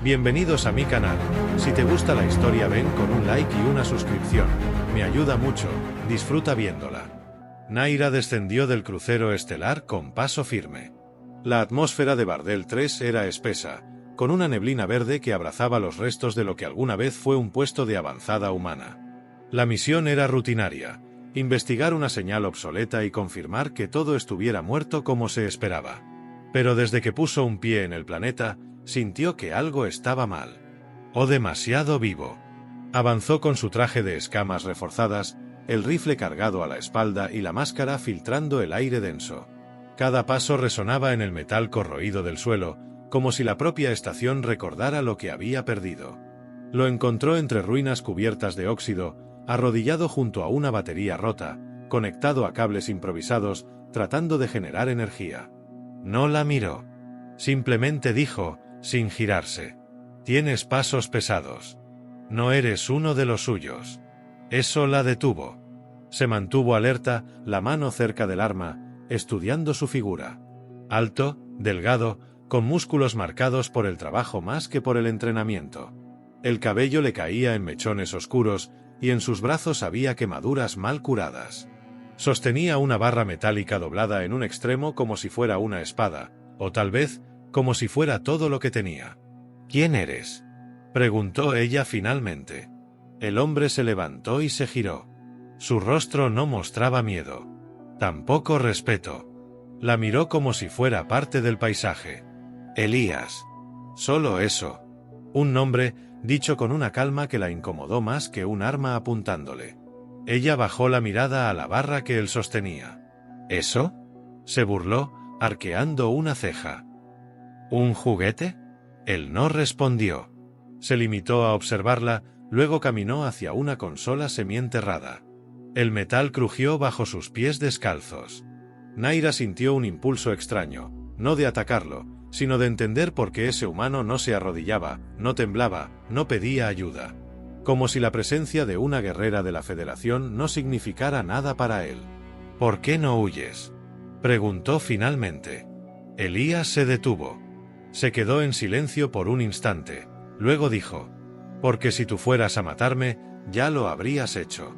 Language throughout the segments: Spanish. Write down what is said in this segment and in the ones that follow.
Bienvenidos a mi canal. Si te gusta la historia ven con un like y una suscripción. Me ayuda mucho, disfruta viéndola. Naira descendió del crucero estelar con paso firme. La atmósfera de Bardel 3 era espesa, con una neblina verde que abrazaba los restos de lo que alguna vez fue un puesto de avanzada humana. La misión era rutinaria, investigar una señal obsoleta y confirmar que todo estuviera muerto como se esperaba. Pero desde que puso un pie en el planeta, sintió que algo estaba mal. O demasiado vivo. Avanzó con su traje de escamas reforzadas, el rifle cargado a la espalda y la máscara filtrando el aire denso. Cada paso resonaba en el metal corroído del suelo, como si la propia estación recordara lo que había perdido. Lo encontró entre ruinas cubiertas de óxido, arrodillado junto a una batería rota, conectado a cables improvisados, tratando de generar energía. No la miró. Simplemente dijo, sin girarse: «Tienes pasos pesados. No eres uno de los suyos». Eso la detuvo. Se mantuvo alerta, la mano cerca del arma, estudiando su figura. Alto, delgado, con músculos marcados por el trabajo más que por el entrenamiento. El cabello le caía en mechones oscuros, y en sus brazos había quemaduras mal curadas. Sostenía una barra metálica doblada en un extremo como si fuera una espada, o tal vez, como si fuera todo lo que tenía. «¿Quién eres?», preguntó ella finalmente. El hombre se levantó y se giró. Su rostro no mostraba miedo. Tampoco respeto. La miró como si fuera parte del paisaje. «Elías». Solo eso. Un nombre, dicho con una calma que la incomodó más que un arma apuntándole. Ella bajó la mirada a la barra que él sostenía. «¿Eso?», se burló, arqueando una ceja. «¿Un juguete?». Él no respondió. Se limitó a observarla, luego caminó hacia una consola semienterrada. El metal crujió bajo sus pies descalzos. Naira sintió un impulso extraño, no de atacarlo, sino de entender por qué ese humano no se arrodillaba, no temblaba, no pedía ayuda. Como si la presencia de una guerrera de la Federación no significara nada para él. «¿Por qué no huyes?», preguntó finalmente. Elías se detuvo. Se quedó en silencio por un instante. Luego dijo: «Porque si tú fueras a matarme, ya lo habrías hecho».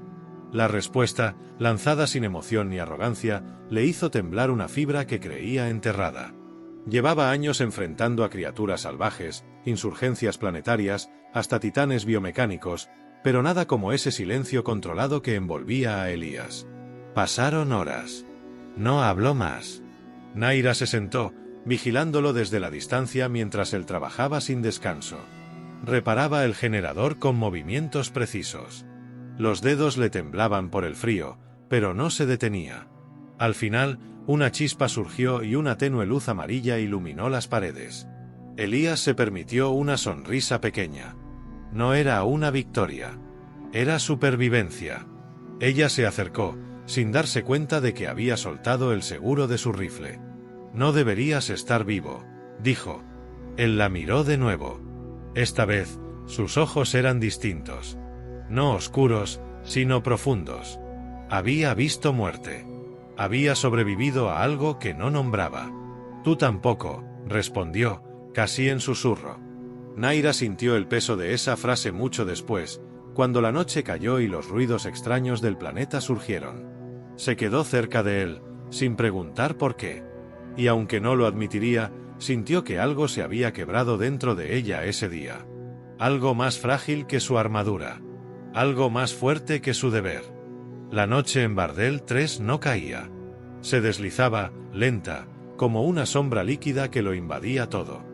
La respuesta, lanzada sin emoción ni arrogancia, le hizo temblar una fibra que creía enterrada. Llevaba años enfrentando a criaturas salvajes, insurgencias planetarias, hasta titanes biomecánicos, pero nada como ese silencio controlado que envolvía a Elías. Pasaron horas. No habló más. Naira se sentó, vigilándolo desde la distancia mientras él trabajaba sin descanso. Reparaba el generador con movimientos precisos. Los dedos le temblaban por el frío, pero no se detenía. Al final, una chispa surgió y una tenue luz amarilla iluminó las paredes. Elías se permitió una sonrisa pequeña. No era una victoria. Era supervivencia. Ella se acercó, sin darse cuenta de que había soltado el seguro de su rifle. «No deberías estar vivo», dijo. Él la miró de nuevo. Esta vez, sus ojos eran distintos. No oscuros, sino profundos. Había visto muerte. Había sobrevivido a algo que no nombraba. «Tú tampoco», respondió, casi en susurro. Naira sintió el peso de esa frase mucho después, cuando la noche cayó y los ruidos extraños del planeta surgieron. Se quedó cerca de él, sin preguntar por qué. Y aunque no lo admitiría, sintió que algo se había quebrado dentro de ella ese día. Algo más frágil que su armadura. Algo más fuerte que su deber. La noche en Bardel 3 no caía. Se deslizaba, lenta, como una sombra líquida que lo invadía todo.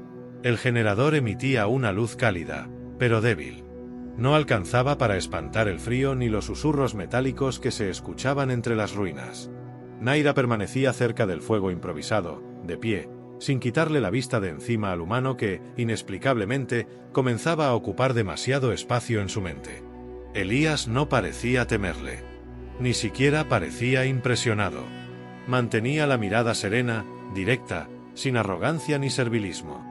El generador emitía una luz cálida, pero débil. No alcanzaba para espantar el frío ni los susurros metálicos que se escuchaban entre las ruinas. Naira permanecía cerca del fuego improvisado, de pie, sin quitarle la vista de encima al humano que, inexplicablemente, comenzaba a ocupar demasiado espacio en su mente. Elías no parecía temerle. Ni siquiera parecía impresionado. Mantenía la mirada serena, directa, sin arrogancia ni servilismo.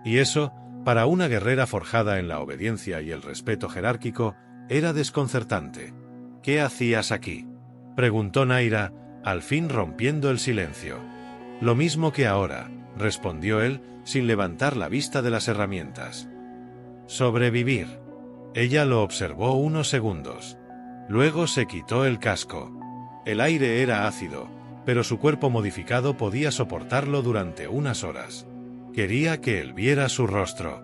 Y eso, para una guerrera forjada en la obediencia y el respeto jerárquico, era desconcertante. «¿Qué hacías aquí?», preguntó Naira, al fin rompiendo el silencio. «Lo mismo que ahora», respondió él, sin levantar la vista de las herramientas. Sobrevivir. Ella lo observó unos segundos. Luego se quitó el casco. El aire era ácido, pero su cuerpo modificado podía soportarlo durante unas horas. Quería que él viera su rostro.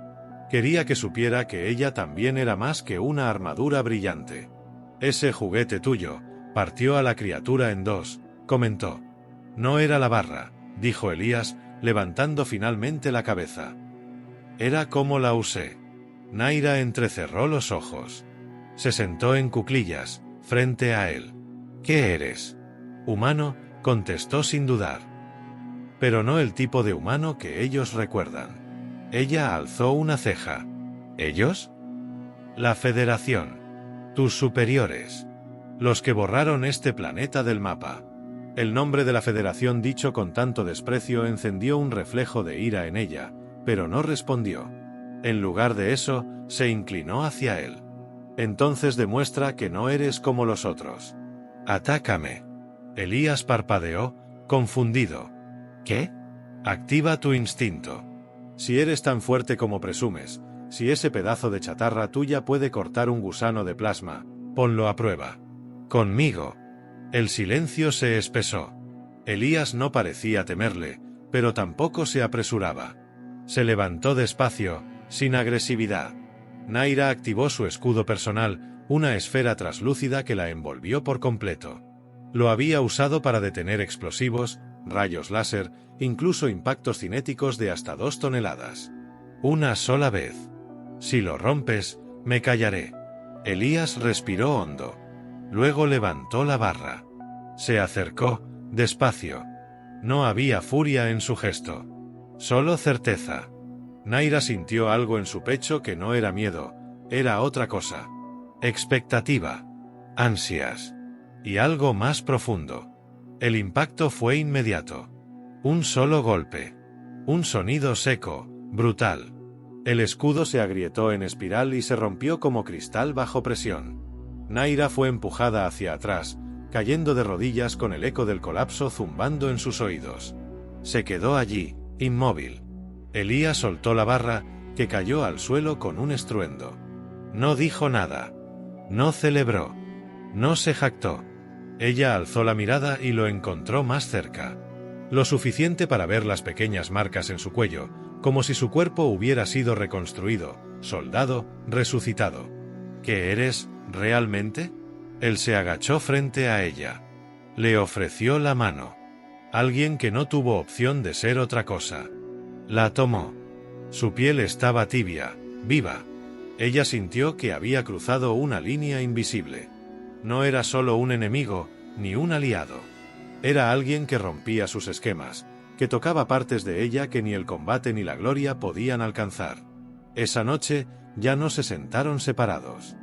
Quería que supiera que ella también era más que una armadura brillante. Ese juguete tuyo partió a la criatura en dos, comentó. No era la barra, dijo Elías, levantando finalmente la cabeza. Era como la usé. Naira entrecerró los ojos. Se sentó en cuclillas, frente a él. ¿Qué eres? Humano, contestó sin dudar. Pero no el tipo de humano que ellos recuerdan. Ella alzó una ceja. ¿Ellos? La Federación. Tus superiores. Los que borraron este planeta del mapa. El nombre de la Federación dicho con tanto desprecio encendió un reflejo de ira en ella, pero no respondió. En lugar de eso, se inclinó hacia él. Entonces demuestra que no eres como los otros. Atácame. Elías parpadeó, confundido. ¿Qué? Activa tu instinto. Si eres tan fuerte como presumes, si ese pedazo de chatarra tuya puede cortar un gusano de plasma, ponlo a prueba. Conmigo. El silencio se espesó. Elías no parecía temerle, pero tampoco se apresuraba. Se levantó despacio, sin agresividad. Naira activó su escudo personal, una esfera traslúcida que la envolvió por completo. Lo había usado para detener explosivos, rayos láser, incluso impactos cinéticos de hasta 2 toneladas. Una sola vez. Si lo rompes, me callaré. Elías respiró hondo. Luego levantó la barra. Se acercó, despacio. No había furia en su gesto. Solo certeza. Naira sintió algo en su pecho que no era miedo, era otra cosa. Expectativa. Ansias. Y algo más profundo. El impacto fue inmediato. Un solo golpe. Un sonido seco, brutal. El escudo se agrietó en espiral y se rompió como cristal bajo presión. Naira fue empujada hacia atrás, cayendo de rodillas con el eco del colapso zumbando en sus oídos. Se quedó allí, inmóvil. Elías soltó la barra, que cayó al suelo con un estruendo. No dijo nada. No celebró. No se jactó. Ella alzó la mirada y lo encontró más cerca. Lo suficiente para ver las pequeñas marcas en su cuello, como si su cuerpo hubiera sido reconstruido, soldado, resucitado. ¿Qué eres, realmente? Él se agachó frente a ella. Le ofreció la mano. Alguien que no tuvo opción de ser otra cosa. La tomó. Su piel estaba tibia, viva. Ella sintió que había cruzado una línea invisible. No era solo un enemigo, ni un aliado. Era alguien que rompía sus esquemas, que tocaba partes de ella que ni el combate ni la gloria podían alcanzar. Esa noche, ya no se sentaron separados.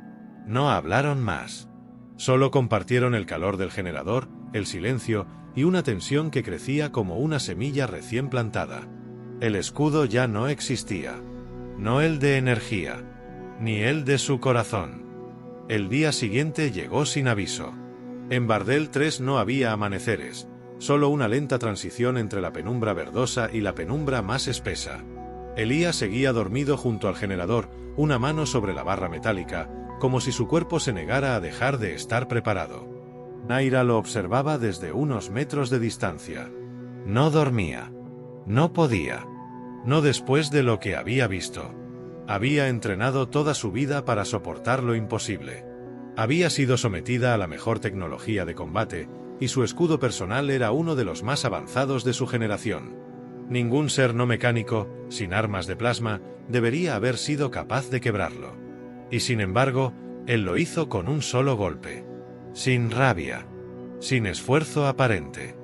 No hablaron más. Solo compartieron el calor del generador, el silencio y una tensión que crecía como una semilla recién plantada. El escudo ya no existía. No el de energía, ni el de su corazón. El día siguiente llegó sin aviso. En Bardel 3 no había amaneceres, solo una lenta transición entre la penumbra verdosa y la penumbra más espesa. Elías seguía dormido junto al generador, una mano sobre la barra metálica, como si su cuerpo se negara a dejar de estar preparado. Naira lo observaba desde unos metros de distancia. No dormía. No podía. No después de lo que había visto. Había entrenado toda su vida para soportar lo imposible. Había sido sometida a la mejor tecnología de combate, y su escudo personal era uno de los más avanzados de su generación. Ningún ser no mecánico, sin armas de plasma, debería haber sido capaz de quebrarlo. Y sin embargo, él lo hizo con un solo golpe. Sin rabia. Sin esfuerzo aparente.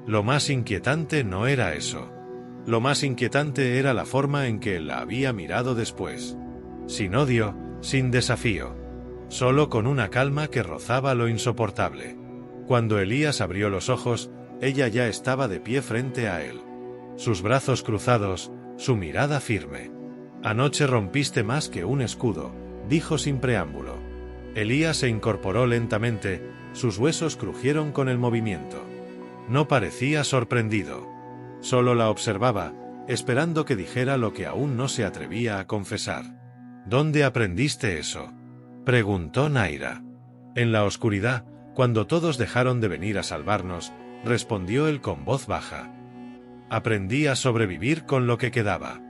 Lo más inquietante no era eso. Lo más inquietante era la forma en que él la había mirado después. Sin odio, sin desafío. Solo con una calma que rozaba lo insoportable. Cuando Elías abrió los ojos, ella ya estaba de pie frente a él. Sus brazos cruzados, su mirada firme. Anoche rompiste más que un escudo, dijo sin preámbulo. Elías se incorporó lentamente, sus huesos crujieron con el movimiento. No parecía sorprendido. Solo la observaba, esperando que dijera lo que aún no se atrevía a confesar. ¿Dónde aprendiste eso?, preguntó Naira. En la oscuridad, cuando todos dejaron de venir a salvarnos, respondió él con voz baja. Aprendí a sobrevivir con lo que quedaba.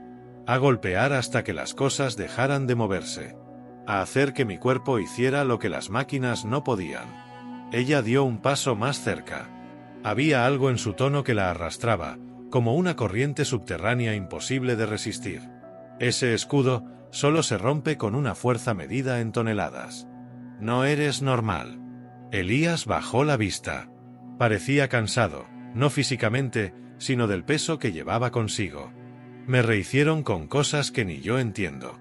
A golpear hasta que las cosas dejaran de moverse. A hacer que mi cuerpo hiciera lo que las máquinas no podían. Ella dio un paso más cerca. Había algo en su tono que la arrastraba, como una corriente subterránea imposible de resistir. Ese escudo solo se rompe con una fuerza medida en toneladas. No eres normal. Elías bajó la vista. Parecía cansado, no físicamente, sino del peso que llevaba consigo. Me rehicieron con cosas que ni yo entiendo.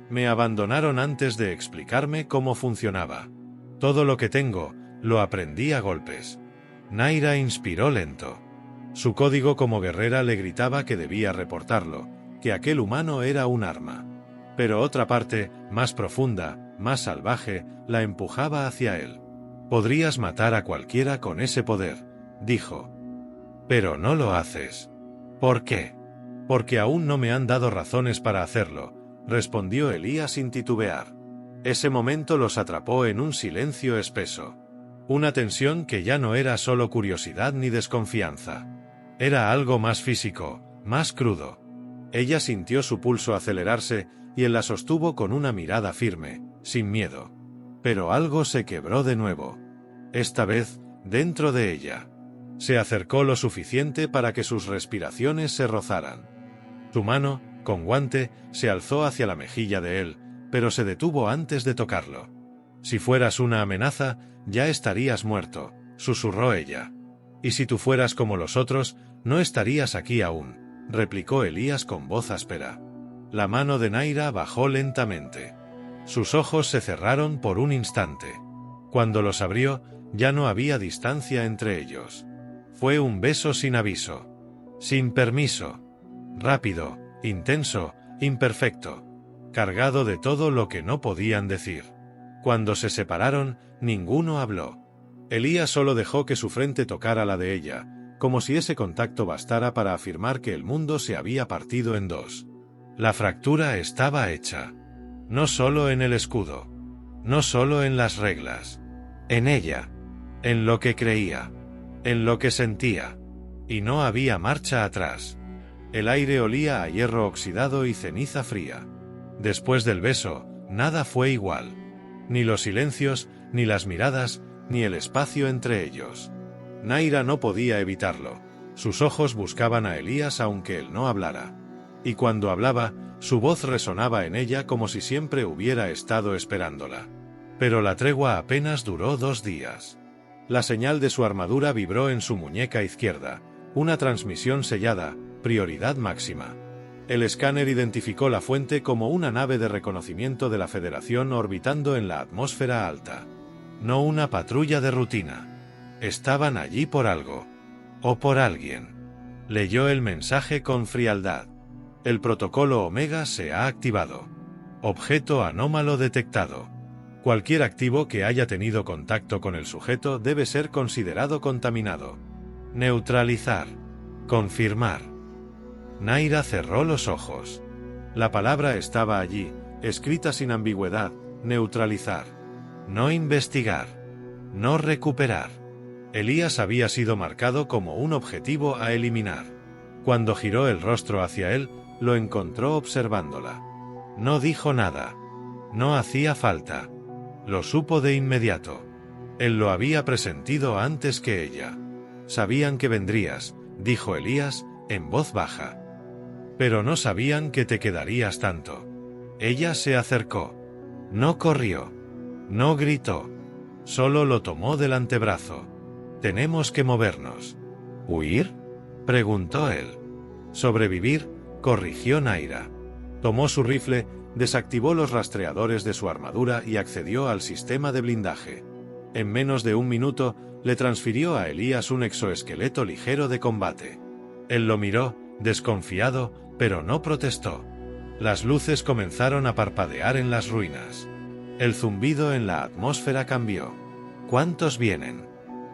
Me abandonaron antes de explicarme cómo funcionaba. Todo lo que tengo, lo aprendí a golpes. Naira inspiró lento. Su código como guerrera le gritaba que debía reportarlo, que aquel humano era un arma. Pero otra parte, más profunda, más salvaje, la empujaba hacia él. Podrías matar a cualquiera con ese poder, dijo. Pero no lo haces. ¿Por qué? Porque aún no me han dado razones para hacerlo, respondió Elías sin titubear. Ese momento los atrapó en un silencio espeso. Una tensión que ya no era solo curiosidad ni desconfianza. Era algo más físico, más crudo. Ella sintió su pulso acelerarse y él la sostuvo con una mirada firme, sin miedo. Pero algo se quebró de nuevo. Esta vez, dentro de ella. Se acercó lo suficiente para que sus respiraciones se rozaran. Su mano, con guante, se alzó hacia la mejilla de él, pero se detuvo antes de tocarlo. Si fueras una amenaza, ya estarías muerto, susurró ella. Y si tú fueras como los otros, no estarías aquí aún, replicó Elías con voz áspera. La mano de Naira bajó lentamente. Sus ojos se cerraron por un instante. Cuando los abrió, ya no había distancia entre ellos. Fue un beso sin aviso. Sin permiso. Rápido, intenso, imperfecto. Cargado de todo lo que no podían decir. Cuando se separaron, ninguno habló. Elías solo dejó que su frente tocara la de ella, como si ese contacto bastara para afirmar que el mundo se había partido en dos. La fractura estaba hecha. No solo en el escudo. No solo en las reglas. En ella. En lo que creía. En lo que sentía. Y no había marcha atrás. El aire olía a hierro oxidado y ceniza fría. Después del beso, nada fue igual. Ni los silencios, ni las miradas, ni el espacio entre ellos. Naira no podía evitarlo. Sus ojos buscaban a Elías aunque él no hablara. Y cuando hablaba, su voz resonaba en ella como si siempre hubiera estado esperándola. Pero la tregua apenas duró 2 días. La señal de su armadura vibró en su muñeca izquierda, una transmisión sellada, prioridad máxima. El escáner identificó la fuente como una nave de reconocimiento de la Federación orbitando en la atmósfera alta. No una patrulla de rutina. Estaban allí por algo. O por alguien. Leyó el mensaje con frialdad. El protocolo Omega se ha activado. Objeto anómalo detectado. Cualquier activo que haya tenido contacto con el sujeto debe ser considerado contaminado. Neutralizar. Confirmar. Naira cerró los ojos. La palabra estaba allí, escrita sin ambigüedad: neutralizar. No investigar. No recuperar. Elías había sido marcado como un objetivo a eliminar. Cuando giró el rostro hacia él, lo encontró observándola. No dijo nada. No hacía falta. Lo supo de inmediato. Él lo había presentido antes que ella. Sabían que vendrías, dijo Elías, en voz baja. Pero no sabían que te quedarías tanto. Ella se acercó. No corrió. No gritó. Solo lo tomó del antebrazo. Tenemos que movernos. ¿Huir?, preguntó él. Sobrevivir, corrigió Naira. Tomó su rifle, desactivó los rastreadores de su armadura y accedió al sistema de blindaje. En menos de 1 minuto, le transfirió a Elías un exoesqueleto ligero de combate. Él lo miró, desconfiado, pero no protestó. Las luces comenzaron a parpadear en las ruinas. El zumbido en la atmósfera cambió. ¿Cuántos vienen?,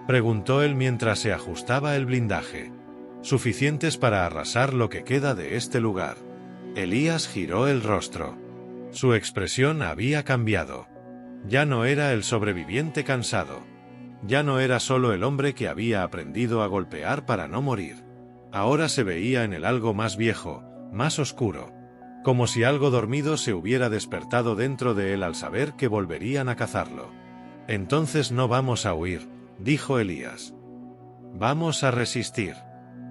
preguntó él mientras se ajustaba el blindaje. Suficientes para arrasar lo que queda de este lugar. Elías giró el rostro. Su expresión había cambiado. Ya no era el sobreviviente cansado. Ya no era solo el hombre que había aprendido a golpear para no morir. Ahora se veía en él algo más viejo, más oscuro. Como si algo dormido se hubiera despertado dentro de él al saber que volverían a cazarlo. «Entonces no vamos a huir», dijo Elías. «Vamos a resistir».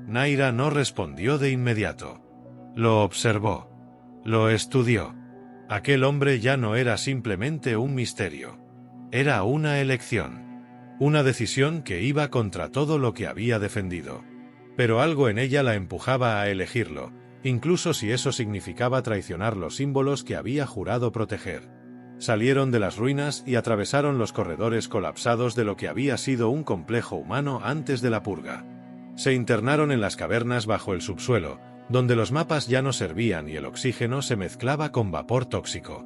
Naira no respondió de inmediato. Lo observó. Lo estudió. Aquel hombre ya no era simplemente un misterio. Era una elección. Una decisión que iba contra todo lo que había defendido. Pero algo en ella la empujaba a elegirlo, incluso si eso significaba traicionar los símbolos que había jurado proteger. Salieron de las ruinas y atravesaron los corredores colapsados de lo que había sido un complejo humano antes de la purga. Se internaron en las cavernas bajo el subsuelo, donde los mapas ya no servían y el oxígeno se mezclaba con vapor tóxico.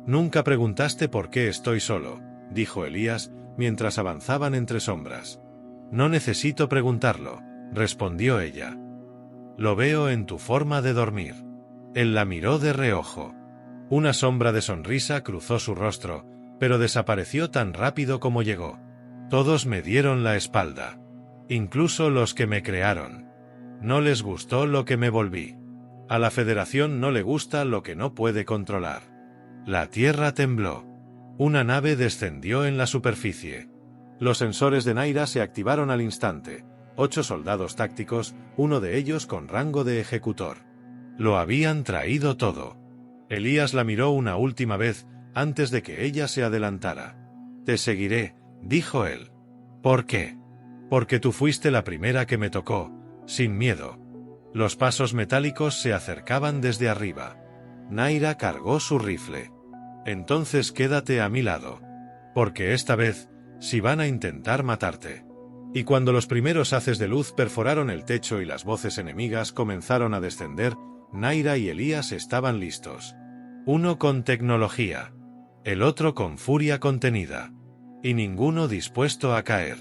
«Nunca preguntaste por qué estoy solo», dijo Elías, mientras avanzaban entre sombras. «No necesito preguntarlo», respondió ella. «Lo veo en tu forma de dormir». Él la miró de reojo. Una sombra de sonrisa cruzó su rostro, pero desapareció tan rápido como llegó. «Todos me dieron la espalda. Incluso los que me crearon. No les gustó lo que me volví. A la Federación no le gusta lo que no puede controlar». La tierra tembló. Una nave descendió en la superficie. Los sensores de Naira se activaron al instante. 8 soldados tácticos, uno de ellos con rango de ejecutor. Lo habían traído todo. Elías la miró una última vez, antes de que ella se adelantara. «Te seguiré», dijo él. «¿Por qué?» «Porque tú fuiste la primera que me tocó, sin miedo». Los pasos metálicos se acercaban desde arriba. Naira cargó su rifle. «Entonces quédate a mi lado. Porque esta vez, si van a intentar matarte». Y cuando los primeros haces de luz perforaron el techo y las voces enemigas comenzaron a descender, Naira y Elías estaban listos. Uno con tecnología. El otro con furia contenida. Y ninguno dispuesto a caer.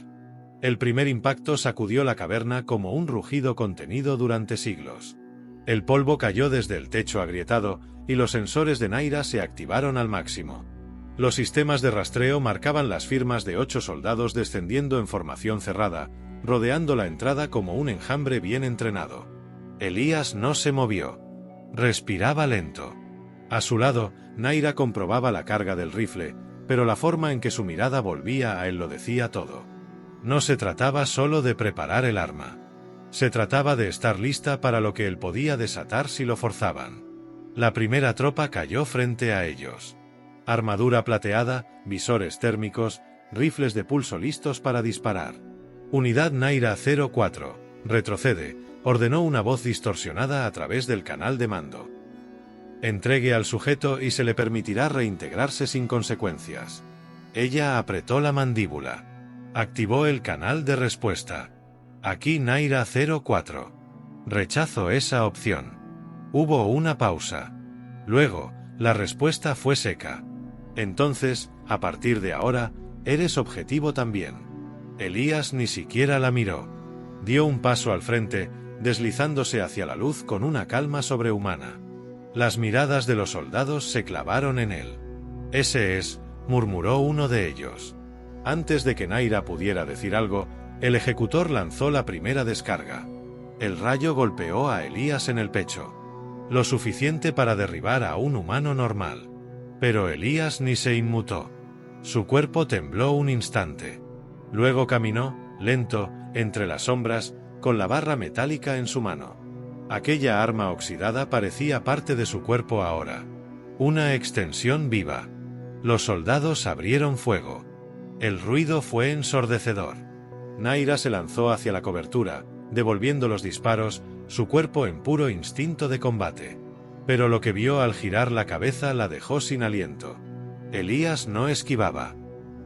El primer impacto sacudió la caverna como un rugido contenido durante siglos. El polvo cayó desde el techo agrietado, y los sensores de Naira se activaron al máximo. Los sistemas de rastreo marcaban las firmas de 8 soldados descendiendo en formación cerrada, rodeando la entrada como un enjambre bien entrenado. Elías no se movió. Respiraba lento. A su lado, Naira comprobaba la carga del rifle, pero la forma en que su mirada volvía a él lo decía todo. No se trataba solo de preparar el arma. Se trataba de estar lista para lo que él podía desatar si lo forzaban. La primera tropa cayó frente a ellos. Armadura plateada, visores térmicos, rifles de pulso listos para disparar. «Unidad Naira 04, retrocede», ordenó una voz distorsionada a través del canal de mando. «Entregue al sujeto y se le permitirá reintegrarse sin consecuencias». Ella apretó la mandíbula. Activó el canal de respuesta. «Aquí Naira 04. Rechazo esa opción». Hubo una pausa. Luego, la respuesta fue seca. «Entonces, a partir de ahora, eres objetivo también». Elías ni siquiera la miró. Dio un paso al frente, deslizándose hacia la luz con una calma sobrehumana. Las miradas de los soldados se clavaron en él. «Ese es», murmuró uno de ellos. Antes de que Naira pudiera decir algo, el ejecutor lanzó la primera descarga. El rayo golpeó a Elías en el pecho. Lo suficiente para derribar a un humano normal. Pero Elías ni se inmutó. Su cuerpo tembló un instante. Luego caminó, lento, entre las sombras, con la barra metálica en su mano. Aquella arma oxidada parecía parte de su cuerpo ahora. Una extensión viva. Los soldados abrieron fuego. El ruido fue ensordecedor. Naira se lanzó hacia la cobertura, devolviendo los disparos, su cuerpo en puro instinto de combate. Pero lo que vio al girar la cabeza la dejó sin aliento. Elías no esquivaba.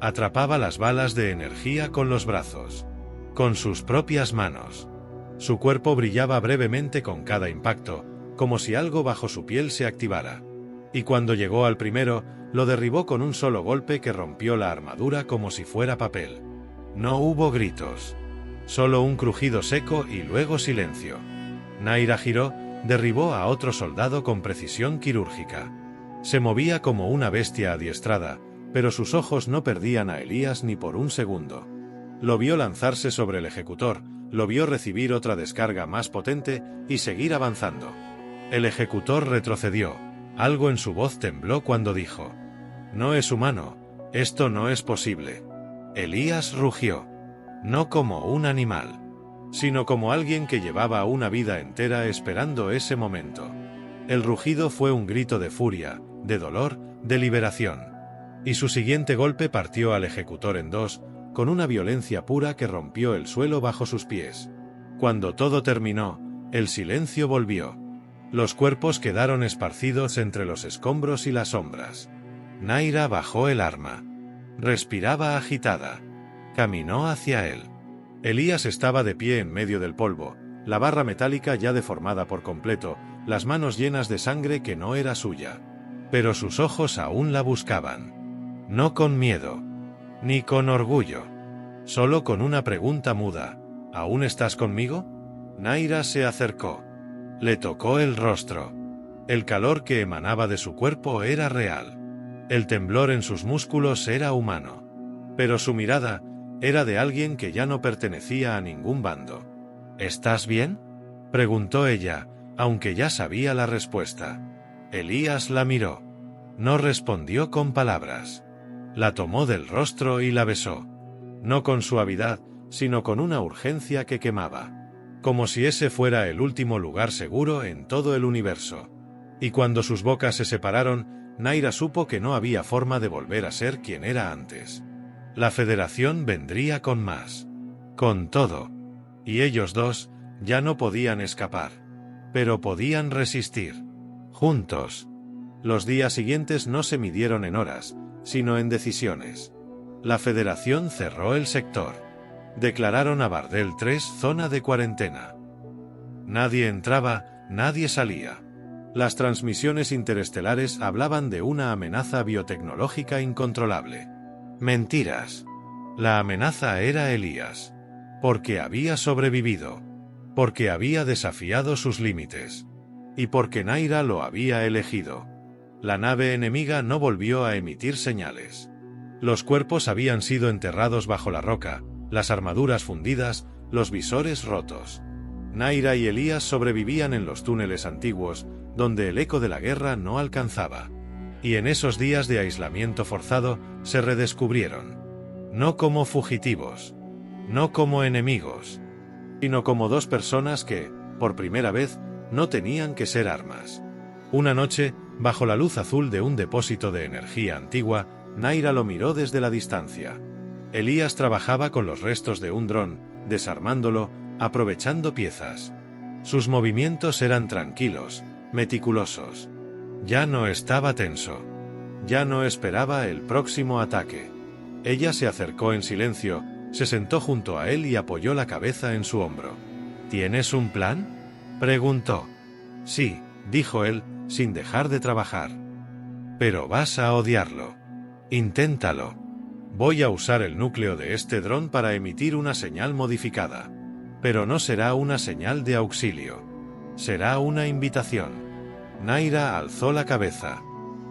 Atrapaba las balas de energía con los brazos. Con sus propias manos. Su cuerpo brillaba brevemente con cada impacto, como si algo bajo su piel se activara. Y cuando llegó al primero, lo derribó con un solo golpe que rompió la armadura como si fuera papel. No hubo gritos. Solo un crujido seco y luego silencio. Naira giró, derribó a otro soldado con precisión quirúrgica. Se movía como una bestia adiestrada, pero sus ojos no perdían a Elías ni por un segundo. Lo vio lanzarse sobre el ejecutor, lo vio recibir otra descarga más potente y seguir avanzando. El ejecutor retrocedió. Algo en su voz tembló cuando dijo: «No es humano, esto no es posible». Elías rugió. No como un animal, sino como alguien que llevaba una vida entera esperando ese momento. El rugido fue un grito de furia, de dolor, de liberación. Y su siguiente golpe partió al ejecutor en dos, con una violencia pura que rompió el suelo bajo sus pies. Cuando todo terminó, el silencio volvió. Los cuerpos quedaron esparcidos entre los escombros y las sombras. Naira bajó el arma. Respiraba agitada. Caminó hacia él. Elías estaba de pie en medio del polvo, la barra metálica ya deformada por completo, las manos llenas de sangre que no era suya. Pero sus ojos aún la buscaban. No con miedo, ni con orgullo. Solo con una pregunta muda: ¿aún estás conmigo? Naira se acercó. Le tocó el rostro. El calor que emanaba de su cuerpo era real. El temblor en sus músculos era humano. Pero su mirada era de alguien que ya no pertenecía a ningún bando. ¿Estás bien?, preguntó ella, aunque ya sabía la respuesta. Elías la miró. No respondió con palabras. La tomó del rostro y la besó. No con suavidad, sino con una urgencia que quemaba. Como si ese fuera el último lugar seguro en todo el universo. Y cuando sus bocas se separaron, Naira supo que no había forma de volver a ser quien era antes. La Federación vendría con más. Con todo. Y ellos dos ya no podían escapar. Pero podían resistir. Juntos. Los días siguientes no se midieron en horas, sino en decisiones. La Federación cerró el sector. Declararon a Bardel 3 zona de cuarentena. Nadie entraba, nadie salía. Las transmisiones interestelares hablaban de una amenaza biotecnológica incontrolable. Mentiras. La amenaza era Elías. Porque había sobrevivido. Porque había desafiado sus límites. Y porque Naira lo había elegido. La nave enemiga no volvió a emitir señales. Los cuerpos habían sido enterrados bajo la roca, las armaduras fundidas, los visores rotos. Naira y Elías sobrevivían en los túneles antiguos, donde el eco de la guerra no alcanzaba. Y en esos días de aislamiento forzado, se redescubrieron. No como fugitivos. No como enemigos. Sino como dos personas que, por primera vez, no tenían que ser armas. Una noche, bajo la luz azul de un depósito de energía antigua, Naira lo miró desde la distancia. Elías trabajaba con los restos de un dron, desarmándolo, aprovechando piezas. Sus movimientos eran tranquilos, meticulosos. Ya no estaba tenso. Ya no esperaba el próximo ataque. Ella se acercó en silencio, se sentó junto a él y apoyó la cabeza en su hombro. ¿Tienes un plan?, preguntó. Sí, dijo él, sin dejar de trabajar. Pero vas a odiarlo. Inténtalo. Voy a usar el núcleo de este dron para emitir una señal modificada. Pero no será una señal de auxilio. Será una invitación. Naira alzó la cabeza.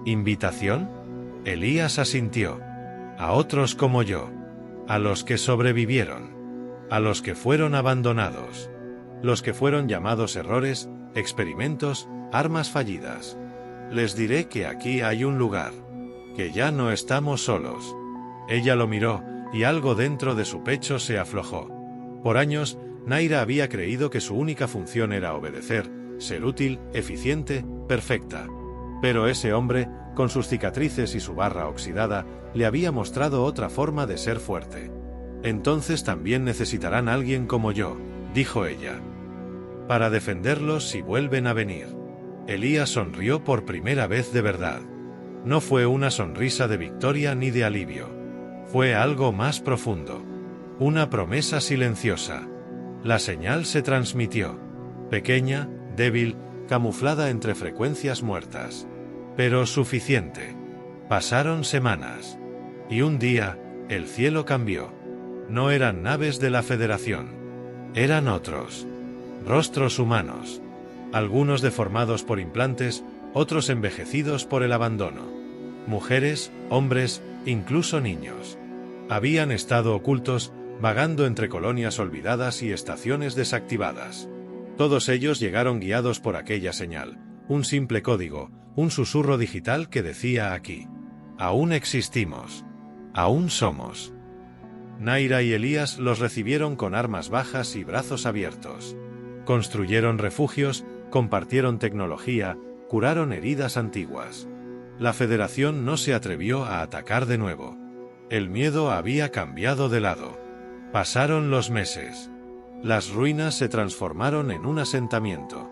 ¿Invitación? Elías asintió. A otros como yo. A los que sobrevivieron. A los que fueron abandonados. Los que fueron llamados errores, experimentos, armas fallidas. Les diré que aquí hay un lugar. Que ya no estamos solos. Ella lo miró, y algo dentro de su pecho se aflojó. Por años, Naira había creído que su única función era obedecer, ser útil, eficiente, perfecta. Pero ese hombre, con sus cicatrices y su barra oxidada, le había mostrado otra forma de ser fuerte. Entonces también necesitarán a alguien como yo, dijo ella. Para defenderlos si vuelven a venir. Elías sonrió por primera vez de verdad. No fue una sonrisa de victoria ni de alivio. Fue algo más profundo. Una promesa silenciosa. La señal se transmitió. Pequeña, débil, camuflada entre frecuencias muertas. Pero suficiente. Pasaron semanas. Y un día, el cielo cambió. No eran naves de la Federación. Eran otros. Rostros humanos. Algunos deformados por implantes, otros envejecidos por el abandono. Mujeres, hombres, incluso niños. Habían estado ocultos, vagando entre colonias olvidadas y estaciones desactivadas. Todos ellos llegaron guiados por aquella señal, un simple código, un susurro digital que decía aquí: aún existimos. Aún somos. Naira y Elías los recibieron con armas bajas y brazos abiertos. Construyeron refugios, compartieron tecnología, curaron heridas antiguas. La Federación no se atrevió a atacar de nuevo. El miedo había cambiado de lado. Pasaron los meses. Las ruinas se transformaron en un asentamiento.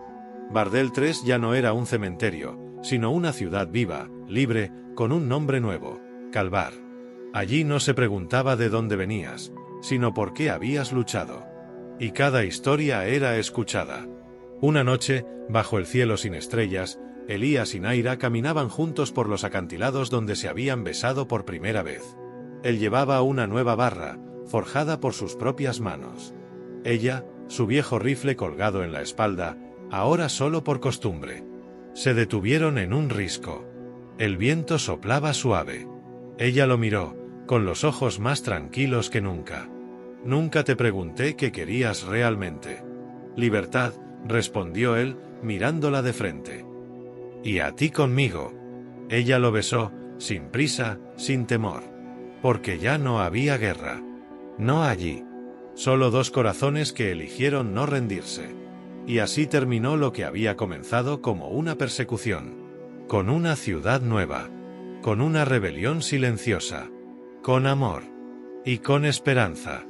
Bardel 3 ya no era un cementerio, sino una ciudad viva, libre, con un nombre nuevo: Calvar. Allí no se preguntaba de dónde venías, sino por qué habías luchado. Y cada historia era escuchada. Una noche, bajo el cielo sin estrellas, Elías y Naira caminaban juntos por los acantilados donde se habían besado por primera vez. Él llevaba una nueva barra, forjada por sus propias manos. Ella, su viejo rifle colgado en la espalda, ahora solo por costumbre. Se detuvieron en un risco. El viento soplaba suave. Ella lo miró, con los ojos más tranquilos que nunca. Nunca te pregunté qué querías realmente. Libertad, respondió él, mirándola de frente. Y a ti conmigo. Ella lo besó, sin prisa, sin temor. Porque ya no había guerra. No allí. Solo dos corazones que eligieron no rendirse. Y así terminó lo que había comenzado como una persecución. Con una ciudad nueva. Con una rebelión silenciosa. Con amor. Y con esperanza.